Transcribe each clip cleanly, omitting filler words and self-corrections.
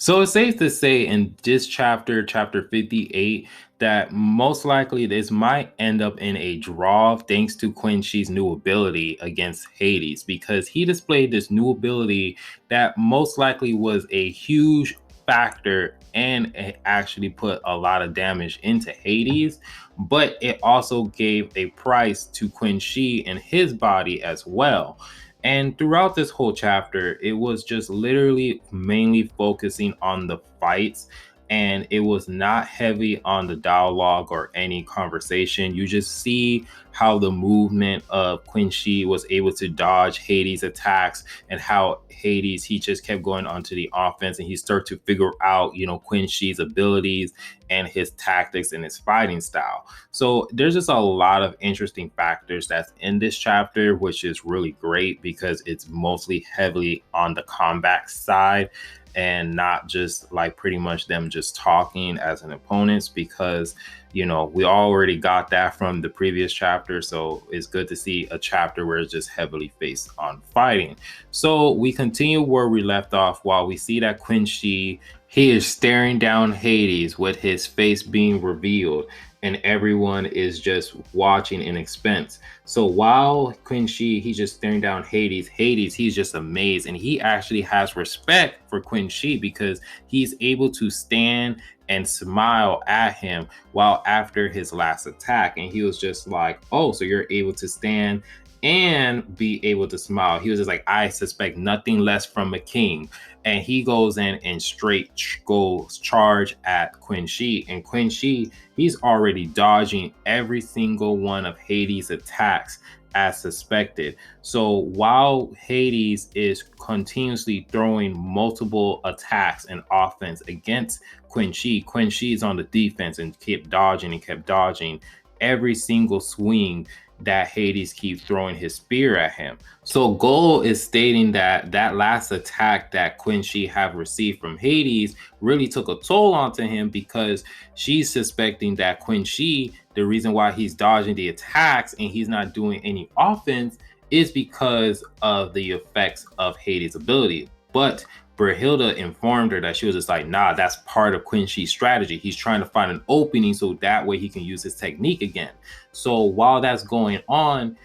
So it's safe to say in this chapter, chapter 58, that most likely this might end up in a draw thanks to Qin Shi's new ability against Hades, because he displayed this new ability that most likely was a huge factor and it actually put a lot of damage into Hades, but it also gave a price to Qin Shi and his body as well. And throughout this whole chapter, it was just literally mainly focusing on the fights. And it was not heavy on the dialogue or any conversation. You just see how the movement of Qin Shi was able to dodge Hades' attacks, and how Hades, he just kept going onto the offense, and he started to figure out, Qin Shi's abilities and his tactics and his fighting style. So there's just a lot of interesting factors that's in this chapter, which is really great because it's mostly heavily on the combat side and not just like pretty much them just talking as an opponents, because we already got that from the previous chapter. So it's good to see a chapter where it's just heavily based on fighting. So we continue where we left off, while we see that Qin Shi, he is staring down Hades with his face being revealed, and everyone is just watching in expense. So while Qin Shi, he's just staring down Hades, he's just amazed, and he actually has respect for Qin Shi because he's able to stand and smile at him while after his last attack. And he was just like, oh, so you're able to stand and be able to smile. He was just like, I suspect nothing less from a king. And he goes in and straight goes charge at Qin Shi. And Qin Shi, he's already dodging every single one of Hades' attacks as suspected. So while Hades is continuously throwing multiple attacks and offense against Qin Shi is on the defense and kept dodging every single swing that Hades keeps throwing his spear at him. So Goal is stating that that last attack that Qin Shi have received from Hades really took a toll onto him, because she's suspecting that Qin Shi, the reason why he's dodging the attacks and he's not doing any offense is because of the effects of Hades' ability. But Brahilda informed her that she was just like, nah, that's part of Qin Shi's strategy. He's trying to find an opening so that way he can use his technique again. So while that's going on,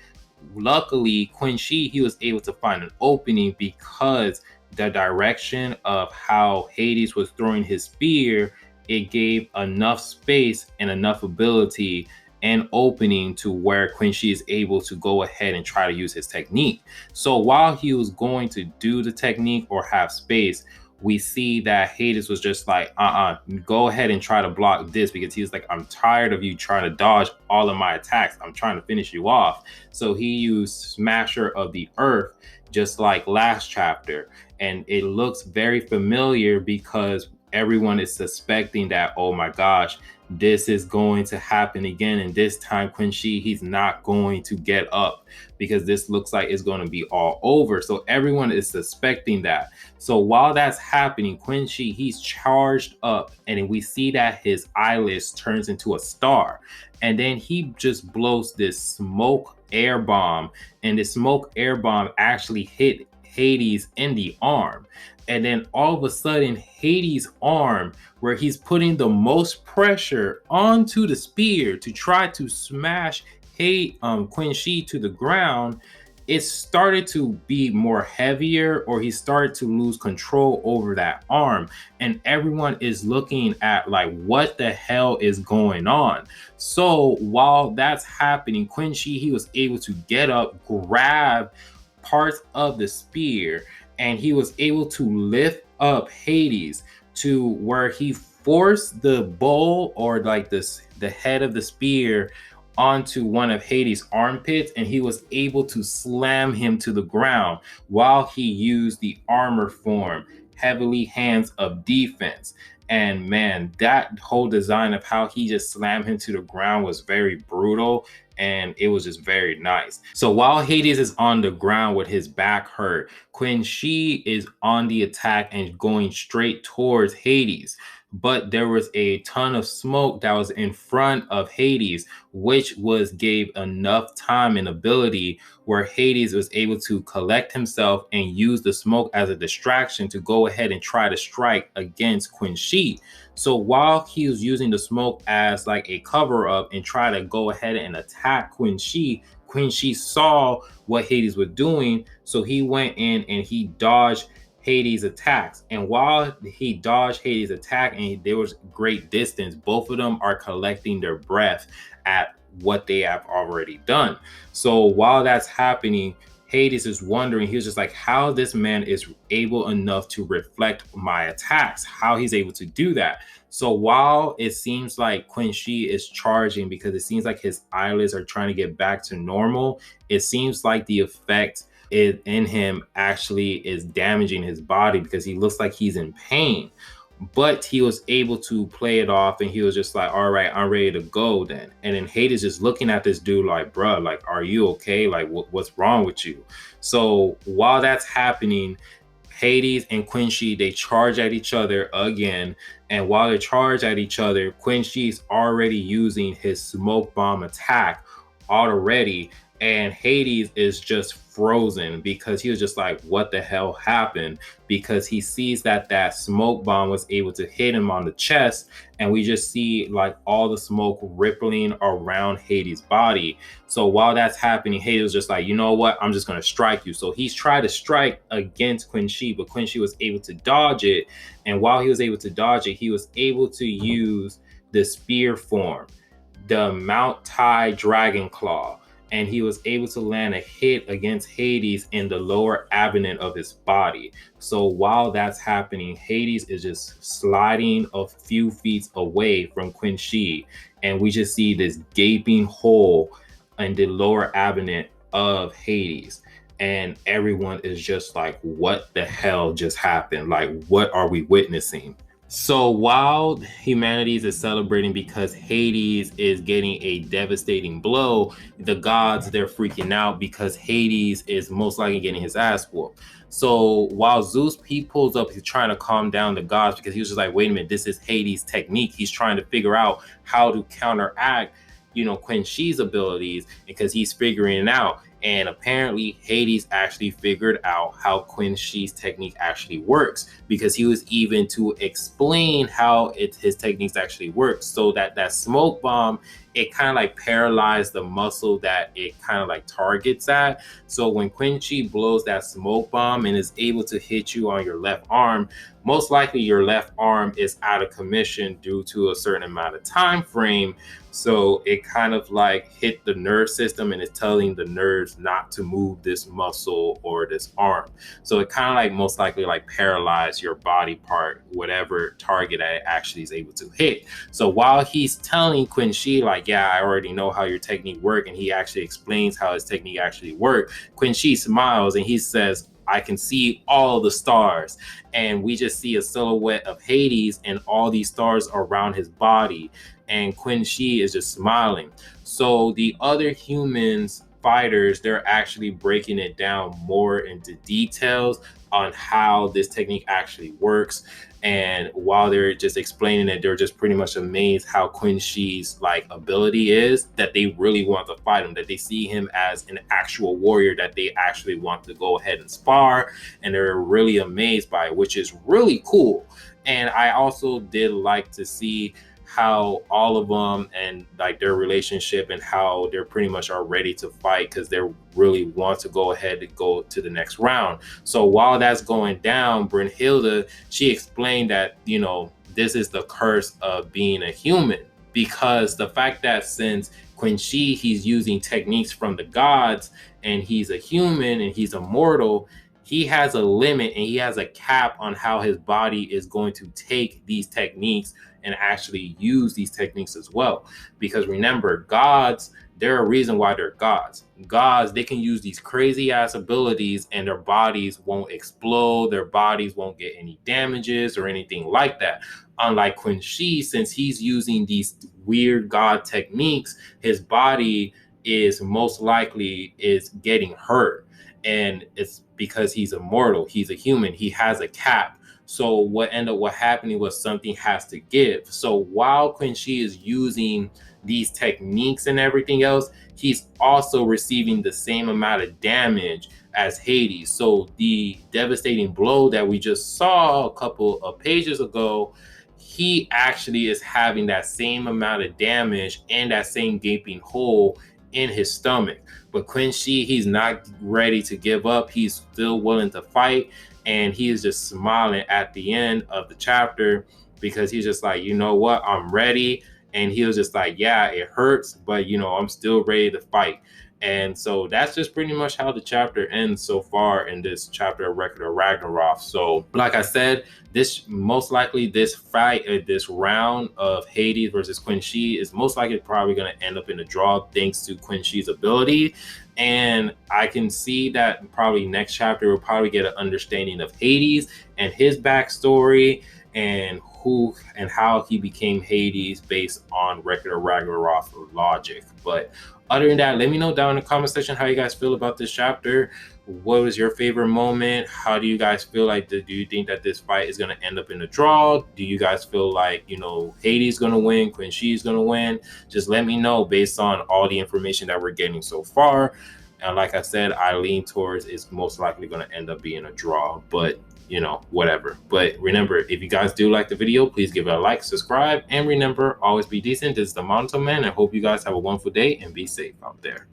luckily Qin Shi, he was able to find an opening because the direction of how Hades was throwing his spear, it gave enough space and enough ability and opening to where Qin Shi is able to go ahead and try to use his technique. So while he was going to do the technique or have space, we see that Hades was just like, go ahead and try to block this, because he was like, I'm tired of you trying to dodge all of my attacks. I'm trying to finish you off. So he used Smasher of the Earth, just like last chapter. And it looks very familiar because everyone is suspecting that, oh my gosh, this is going to happen again. And this time Qin Shi, he's not going to get up, because this looks like it's going to be all over. So everyone is suspecting that. So while that's happening, Qin Shi, he's charged up, and we see that his eyelids turns into a star. And then he just blows this smoke air bomb, and the smoke air bomb actually hit Hades in the arm. And then all of a sudden, Hades' arm, where he's putting the most pressure onto the spear to try to smash Qin Shi to the ground, it started to be more heavier, or he started to lose control over that arm. And everyone is looking at like, what the hell is going on? So while that's happening, Qin Shi, he was able to get up, grab parts of the spear, and he was able to lift up Hades to where he forced the bowl, or like this, the head of the spear, onto one of Hades' armpits, and he was able to slam him to the ground while he used the armor form, heavily hands of defense. And man, that whole design of how he just slammed him to the ground was very brutal, and it was just very nice. So while Hades is on the ground with his back hurt, Qin Shi is on the attack and going straight towards Hades. but there was a ton of smoke that was in front of Hades, which gave enough time and ability where Hades was able to collect himself and use the smoke as a distraction to go ahead and try to strike against Qin Shi. So while he was using the smoke as like a cover up and try to go ahead and attack Qin Shi saw what Hades was doing. So he went in and he dodged Hades' attacks. And while he dodged Hades' attack and there was great distance, both of them are collecting their breath at what they have already done. So while that's happening, Hades is wondering, he was just like, how this man is able enough to reflect my attacks, how he's able to do that. So while it seems like Qin Shi is charging because it seems like his eyelids are trying to get back to normal, it seems like the effect in him actually is damaging his body because he looks like he's in pain. But he was able to play it off and he was just like, all right, I'm ready to go then. And then Hades just looking at this dude like, bruh, like, are you okay? Like, what's wrong with you? So while that's happening, Hades and Qin Shi, they charge at each other again. And while they charge at each other, Qin Shi's already using his smoke bomb attack already. And Hades is just frozen because he was just like, what the hell happened? Because he sees that smoke bomb was able to hit him on the chest. And we just see like all the smoke rippling around Hades' body. So while that's happening, Hades was just like, you know what? I'm just going to strike you. So he's tried to strike against Qin Shi, but Qin Shi was able to dodge it. And while he was able to dodge it, he was able to use the spear form, the Mount Tai Dragon Claw. And he was able to land a hit against Hades in the lower abdomen of his body. So while that's happening, Hades is just sliding a few feet away from Qin Shi. And we just see this gaping hole in the lower abdomen of Hades. And everyone is just like, what the hell just happened? Like, what are we witnessing? So while humanity is celebrating because Hades is getting a devastating blow, the gods, they're freaking out because Hades is most likely getting his ass whooped. So while Zeus, he pulls up, he's trying to calm down the gods because he was just like, wait a minute, this is Hades' technique. He's trying to figure out how to counteract, Qin Shi's abilities because he's figuring it out. And apparently Hades actually figured out how Qin Shi's technique actually works because he was even to explain how his techniques actually work. So that smoke bomb, it kind of like paralyzed the muscle that it kind of like targets at. So when Qin Shi blows that smoke bomb and is able to hit you on your left arm, most likely your left arm is out of commission due to a certain amount of time frame. So it kind of like hit the nerve system and it's telling the nerves not to move this muscle or this arm. So it kind of like most likely like paralyze your body part, whatever target that it actually is able to hit. So while he's telling Qin Shi like, yeah, I already know how your technique works, and he actually explains how his technique actually works, Qin Shi smiles and he says, I can see all the stars. And we just see a silhouette of Hades and all these stars around his body. And Qin Shi is just smiling. So the other humans, fighters, they're actually breaking it down more into details on how this technique actually works. And while they're just explaining it, they're just pretty much amazed how Qin Shi's like ability is, that they really want to fight him, that they see him as an actual warrior, that they actually want to go ahead and spar. And they're really amazed by it, which is really cool. And I also did like to see how all of them and like their relationship and how they're pretty much are ready to fight because they really want to go ahead and go to the next round. So while that's going down, Brynhilde, she explained that, this is the curse of being a human, because the fact that since Qin Shi, he's using techniques from the gods and he's a human and he's immortal, he has a limit and he has a cap on how his body is going to take these techniques and actually use these techniques as well. Because remember, gods, they're a reason why they're gods. Gods, they can use these crazy ass abilities and their bodies won't explode, their bodies won't get any damages or anything like that. Unlike Qin Shi, since he's using these weird god techniques, his body is most likely is getting hurt. And it's because he's immortal, he's a human, he has a cap. So what happening was something has to give. So while Qin Shi is using these techniques and everything else, he's also receiving the same amount of damage as Hades. So the devastating blow that we just saw a couple of pages ago, he actually is having that same amount of damage and that same gaping hole in his stomach. But Qin Shi, he's not ready to give up. He's still willing to fight. And he is just smiling at the end of the chapter because he's just like, you know what, I'm ready. And he was just like, yeah, it hurts, but I'm still ready to fight. And so that's just pretty much how the chapter ends so far in this chapter of Record of Ragnarok. So, like I said, this most likely this fight, this round of Hades versus Qin Shi is most likely probably going to end up in a draw thanks to Qin Shi's ability. And I can see that probably next chapter we'll probably get an understanding of Hades and his backstory and who and how he became Hades based on Record of Ragnarok logic. But other than that, let me know down in the comment section how you guys feel about this chapter. What was your favorite moment? How do you guys feel like, do you think that this fight is going to end up in a draw? Do you guys feel like, Hades is going to win, Qin Shi is going to win? Just let me know based on all the information that we're getting so far. And like I said, I lean towards it's most likely going to end up being a draw, but whatever. But remember, if you guys do like the video, please give it a like, subscribe, and remember, always be decent. This is the Monotone Man. I hope you guys have a wonderful day and be safe out there.